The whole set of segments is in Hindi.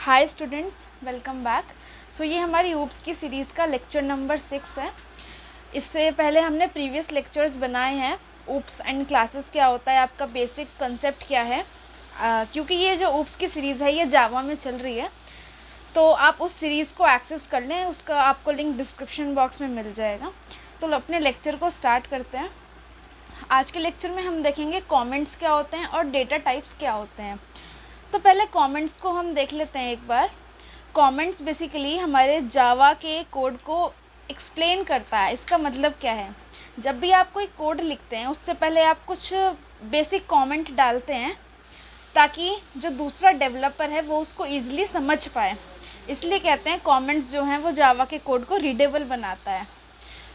हाय स्टूडेंट्स, वेलकम बैक। सो ये हमारी ऊप्स की सीरीज़ का लेक्चर नंबर 6 है। इससे पहले हमने प्रीवियस लेक्चर्स बनाए हैं। ऊप्स एंड क्लासेस क्या होता है, आपका बेसिक कंसेप्ट क्या है। क्योंकि ये जो ऊप्स की सीरीज़ है ये जावा में चल रही है, तो आप उस सीरीज़ को एक्सेस कर लें, उसका आपको लिंक डिस्क्रिप्शन बॉक्स में मिल जाएगा। तो अपने लेक्चर को स्टार्ट करते हैं। आज के लेक्चर में हम देखेंगे कमेंट्स क्या होते हैं और डेटा टाइप्स क्या होते हैं। तो पहले कमेंट्स को हम देख लेते हैं एक बार। कमेंट्स बेसिकली हमारे जावा के कोड को एक्सप्लेन करता है। इसका मतलब क्या है, जब भी आप कोई कोड लिखते हैं उससे पहले आप कुछ बेसिक कमेंट डालते हैं ताकि जो दूसरा डेवलपर है वो उसको ईज़िली समझ पाए। इसलिए कहते हैं कमेंट्स जो हैं वो जावा के कोड को रीडेबल बनाता है।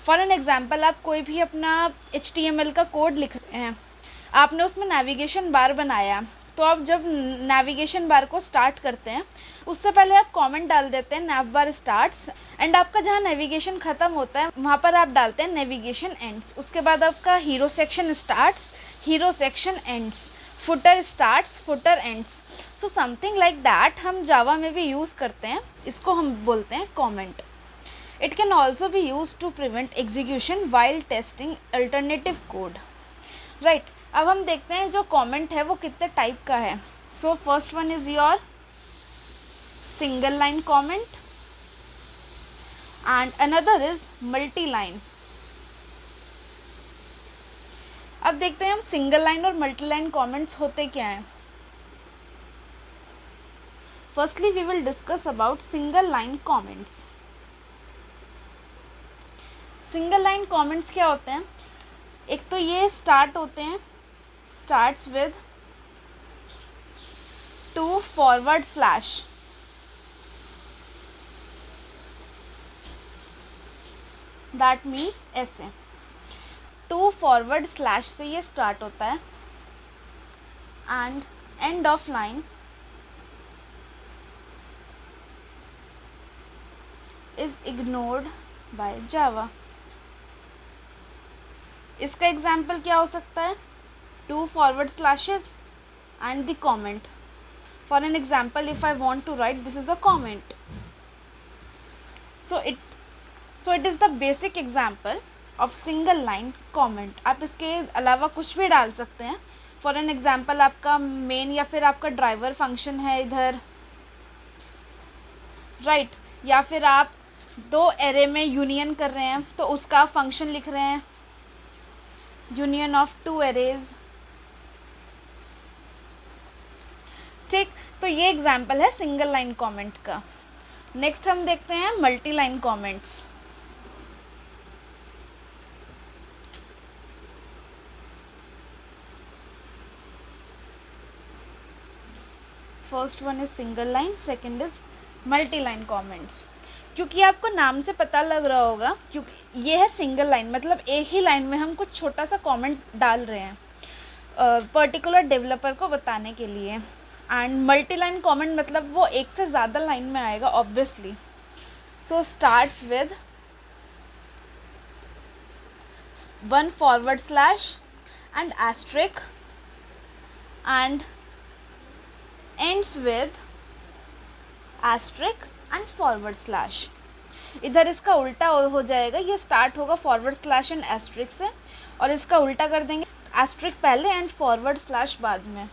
फॉर एन एग्ज़ाम्पल, आप कोई भी अपना HTML का कोड लिख रहे हैं, आपने उसमें नेविगेशन बार बनाया, तो आप जब नेविगेशन बार को स्टार्ट करते हैं उससे पहले आप कमेंट डाल देते हैं नैव बार स्टार्ट्स, एंड आपका जहाँ नेविगेशन ख़त्म होता है वहाँ पर आप डालते हैं नेविगेशन एंड्स। उसके बाद आपका hero section starts, hero section ends, footer starts, footer ends. So something like that हम जावा में भी यूज़ करते हैं। इसको हम बोलते हैं comment. It can also be used to prevent execution while testing alternative code. Right. अब हम देखते हैं जो comment है वो कितने टाइप का है। So first one is your single line comment and another is multi line. अब देखते हैं हम सिंगल लाइन और मल्टी लाइन कॉमेंट्स होते क्या हैं। Firstly we will discuss about single line comments. Single line comments क्या होते हैं, एक तो ये स्टार्ट होते हैं, starts with two forward slash. That means ऐसे टू फॉरवर्ड स्लैश से ये स्टार्ट होता है and end of line is ignored by Java. इसका एग्जाम्पल क्या हो सकता है, two forward slashes and the comment. For an example, if I want to write this is a comment, so it is the basic example of single line comment. आप इसके अलावा कुछ भी डाल सकते हैं। फॉर एन एग्जाम्पल, आपका मेन या फिर आपका ड्राइवर फंक्शन है इधर, राइट, या फिर आप दो एरे में यूनियन कर रहे हैं तो उसका फंक्शन लिख रहे हैं, यूनियन ऑफ टू एरेज। ठीक, तो ये एग्जाम्पल है सिंगल लाइन कमेंट का। नेक्स्ट हम देखते हैं multi line comments. First one is single line, second is multi line comments. क्योंकि आपको नाम से पता लग रहा होगा, क्योंकि ये है सिंगल लाइन, मतलब एक ही लाइन में हम कुछ छोटा सा कमेंट डाल रहे हैं पर्टिकुलर डेवलपर को बताने के लिए। एंड मल्टी लाइन कमेंट मतलब वो एक से ज़्यादा लाइन में आएगा obviously. So starts with one forward slash and asterisk and ends with asterisk and forward slash. इधर इसका उल्टा हो जाएगा, ये स्टार्ट होगा फॉरवर्ड स्लैश एंड एस्ट्रिक से, और इसका उल्टा कर देंगे, एस्ट्रिक पहले एंड फॉरवर्ड स्लैश बाद में।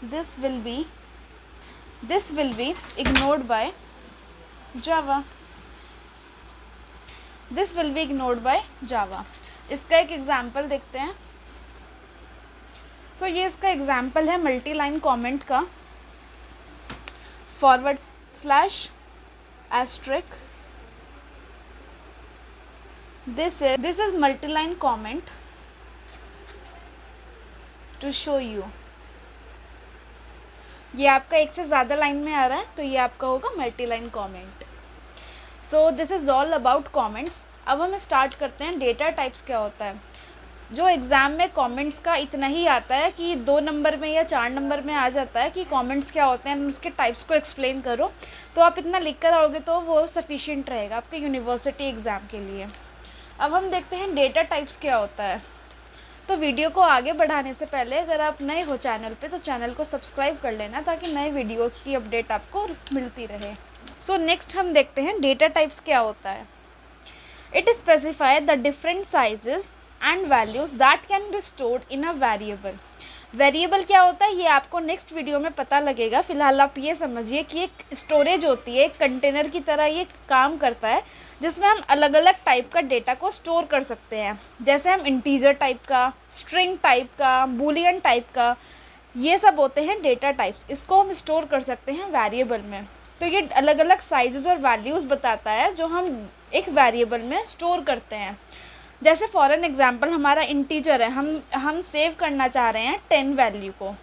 This will be ignored by Java. This will be ignored by Java. इसका एक एग्जाम्पल देखते हैं। सो ये इसका एग्जाम्पल है मल्टी लाइन कॉमेंट का। Forward slash asterisk, this is multi line comment to show you. ये आपका एक से ज़्यादा लाइन में आ रहा है तो ये आपका होगा multi line comment. So this is all about comments. अब हम स्टार्ट करते हैं डेटा टाइप्स क्या होता है। जो एग्ज़ाम में कमेंट्स का इतना ही आता है कि 2 नंबर में या 4 नंबर में आ जाता है कि कमेंट्स क्या होते हैं, उसके टाइप्स को एक्सप्लेन करो, तो आप इतना लिख कर आओगे तो वो सफिशिएंट रहेगा आपके यूनिवर्सिटी एग्ज़ाम के लिए। अब हम देखते हैं डेटा टाइप्स क्या होता है। तो वीडियो को आगे बढ़ाने से पहले अगर आप नए हो चैनल पे तो चैनल को सब्सक्राइब कर लेना ताकि नए वीडियोस की अपडेट आपको मिलती रहे। सो नेक्स्ट हम देखते हैं डेटा टाइप्स क्या होता है। It specify the different sizes and values that can be stored in a variable. Variable क्या होता है ये आपको नेक्स्ट वीडियो में पता लगेगा। फिलहाल आप ये समझिए कि एक स्टोरेज होती है, एक कंटेनर की तरह ये काम करता है जिसमें हम अलग अलग टाइप का डेटा को स्टोर कर सकते हैं। जैसे हम इंटीजर टाइप का, स्ट्रिंग टाइप का, बूलियन टाइप का, ये सब होते हैं डेटा टाइप्स। इसको हम स्टोर कर सकते हैं वेरिएबल में। तो ये अलग अलग साइजेस और वैल्यूज़ बताता है जो हम एक वेरिएबल में स्टोर करते हैं। जैसे फॉर एन एग्जांपल हमारा इंटीजर है, हम सेव करना चाह रहे हैं 10 वैल्यू को,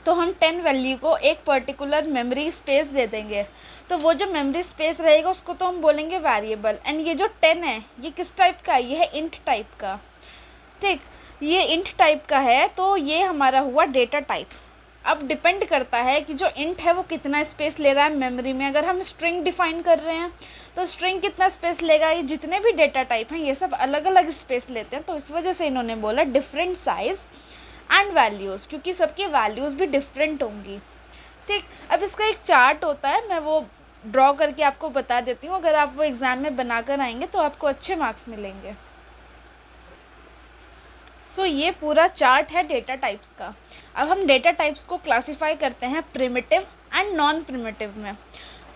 तो हम 10 वैल्यू को एक पर्टिकुलर मेमोरी स्पेस दे देंगे। तो वो जो मेमोरी स्पेस रहेगा उसको तो हम बोलेंगे वेरिएबल। एंड ये जो 10 है ये किस टाइप का है, ये है इंट टाइप का। ठीक, ये इंट टाइप का है तो ये हमारा हुआ डेटा टाइप। अब डिपेंड करता है कि जो इंट है वो कितना स्पेस ले रहा है मेमोरी में। अगर हम स्ट्रिंग डिफाइन कर रहे हैं तो स्ट्रिंग कितना स्पेस लेगा। ये जितने भी डेटा टाइप हैं ये सब अलग अलग स्पेस लेते हैं, तो इस वजह से इन्होंने बोला डिफरेंट साइज एंड वैल्यूज़, क्योंकि सबकी वैल्यूज़ भी डिफरेंट होंगी। ठीक, अब इसका एक चार्ट होता है, मैं वो ड्रॉ करके आपको बता देती हूँ। अगर आप वो एग्ज़ाम में बना कर आएंगे तो आपको अच्छे मार्क्स मिलेंगे। सो ये पूरा चार्ट है डेटा टाइप्स का। अब हम डेटा टाइप्स को क्लासिफाई करते हैं प्रिमिटिव एंड नॉन प्रिमिटिव में।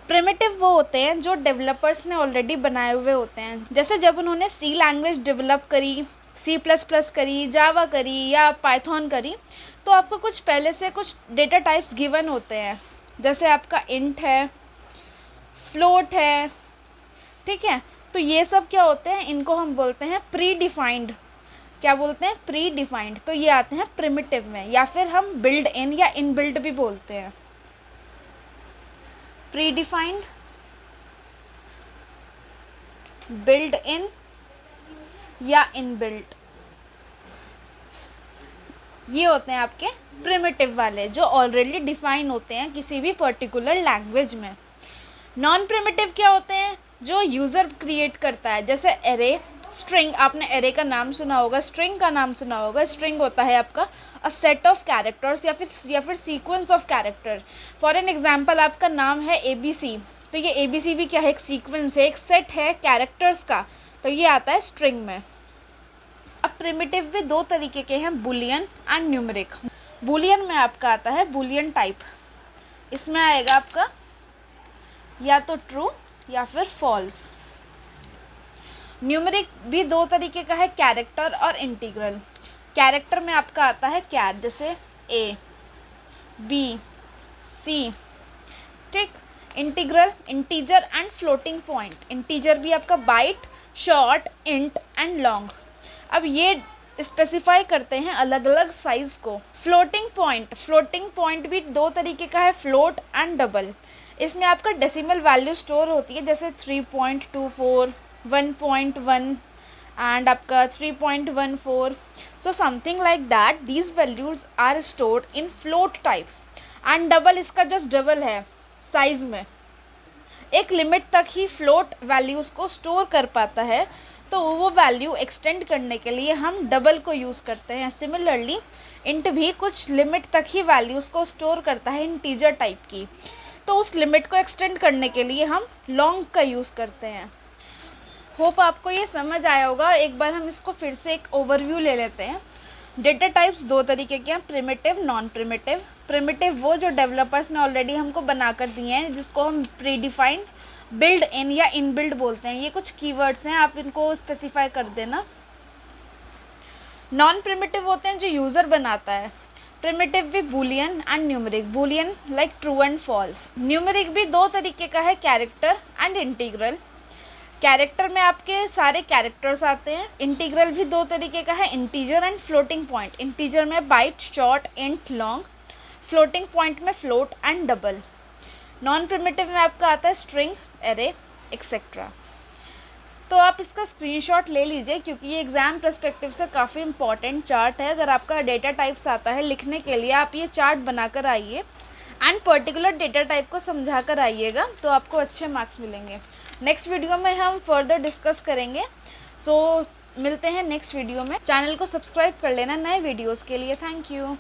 प्रिमिटिव वो होते हैं जो डेवलपर्स ने ऑलरेडी बनाए हुए होते हैं। जैसे जब उन्होंने सी लैंग्वेज डेवलप करी, C++ करी, जावा करी या पाइथन करी, तो आपको कुछ पहले से कुछ डेटा टाइप्स गिवन होते हैं। जैसे आपका इंट है, फ्लोट है, ठीक है। तो ये सब क्या होते हैं, इनको हम बोलते हैं प्री डिफाइंड। क्या बोलते हैं, प्री डिफाइंड। तो ये आते हैं प्रिमिटिव में, या फिर हम बिल्ड इन या इन बिल्ड भी बोलते हैं। प्री डिफाइंड, बिल्ड इन या इन बिल्ड, ये होते हैं आपके प्रिमिटिव वाले जो ऑलरेडी डिफाइन होते हैं किसी भी पर्टिकुलर लैंग्वेज में। नॉन प्रिमिटिव क्या होते हैं, जो यूज़र क्रिएट करता है। जैसे एरे, स्ट्रिंग, आपने एरे का नाम सुना होगा, स्ट्रिंग का नाम सुना होगा। स्ट्रिंग होता है आपका अ सेट ऑफ कैरेक्टर्स या फिर sequence of character. For an example आपका नाम है ABC, तो ये ABC भी क्या है, एक सीक्वेंस है, एक सेट है कैरेक्टर्स का, तो ये आता है स्ट्रिंग में। अब प्रिमिटिव भी दो तरीके के हैं, बुलियन एंड न्यूमेरिक। बुलियन में आपका आता है बुलियन टाइप, इसमें आएगा आपका या तो ट्रू या फिर फॉल्स। न्यूमेरिक भी दो तरीके का है, कैरेक्टर और इंटीग्रल। कैरेक्टर में आपका आता है कैर, जैसे A, B, C, ठीक। Integral, integer and floating point. Integer भी आपका byte, short, int and long. अब ये स्पेसिफाई करते हैं अलग अलग साइज को। फ्लोटिंग पॉइंट भी दो तरीके का है, फ्लोट एंड डबल। इसमें आपका डेसिमल वैल्यू स्टोर होती है, जैसे 3.24, 1.1 एंड आपका 3.14। So something like that. These values are stored in float type and double इसका जस्ट डबल है साइज में। एक लिमिट तक ही फ्लोट वैल्यूज़ को स्टोर कर पाता है, तो वो वैल्यू एक्सटेंड करने के लिए हम डबल को यूज़ करते हैं। सिमिलरली इंट भी कुछ लिमिट तक ही वैल्यूज़ को स्टोर करता है इंटीजर टाइप की, तो उस लिमिट को एक्सटेंड करने के लिए हम लॉन्ग का यूज़ करते हैं। होप आपको ये समझ आया होगा। एक बार हम इसको फिर से एक ओवरव्यू ले लेते हैं। डेटा टाइप्स दो तरीके के हैं, प्रिमिटिव, नॉन प्रिमिटिव। प्रिमिटिव वो जो डेवलपर्स ने ऑलरेडी हमको बना कर दिए हैं, जिसको हम प्री डिफाइंड, बिल्ड इन या इन बिल्ड बोलते हैं। ये कुछ कीवर्ड्स हैं, आप इनको स्पेसिफाई कर देना। नॉन प्रिमिटिव होते हैं जो यूज़र बनाता है। प्रिमिटिव भी boolean and numeric. Boolean like true and false. Numeric भी दो तरीके का है, कैरेक्टर एंड इंटीग्रल। कैरेक्टर में आपके सारे कैरेक्टर्स आते हैं। इंटीग्रल भी दो तरीके का है, integer and floating point. Integer में byte, short, int, long. Floating point में float and double. Non primitive में आपका आता है स्ट्रिंग, एरे, एक्सेट्रा। तो आप इसका स्क्रीनशॉट ले लीजिए, क्योंकि ये एग्ज़ाम पर्सपेक्टिव से काफ़ी इंपॉर्टेंट चार्ट है। अगर आपका डेटा टाइप्स आता है लिखने के लिए, आप ये चार्ट बनाकर आइए एंड पर्टिकुलर डेटा टाइप को समझा कर आइएगा, तो आपको अच्छे मार्क्स मिलेंगे। नेक्स्ट वीडियो में हम फर्दर डिस्कस करेंगे। सो मिलते हैं नेक्स्ट वीडियो में। चैनल को सब्सक्राइब कर लेना नए वीडियोज़ के लिए। Thank you.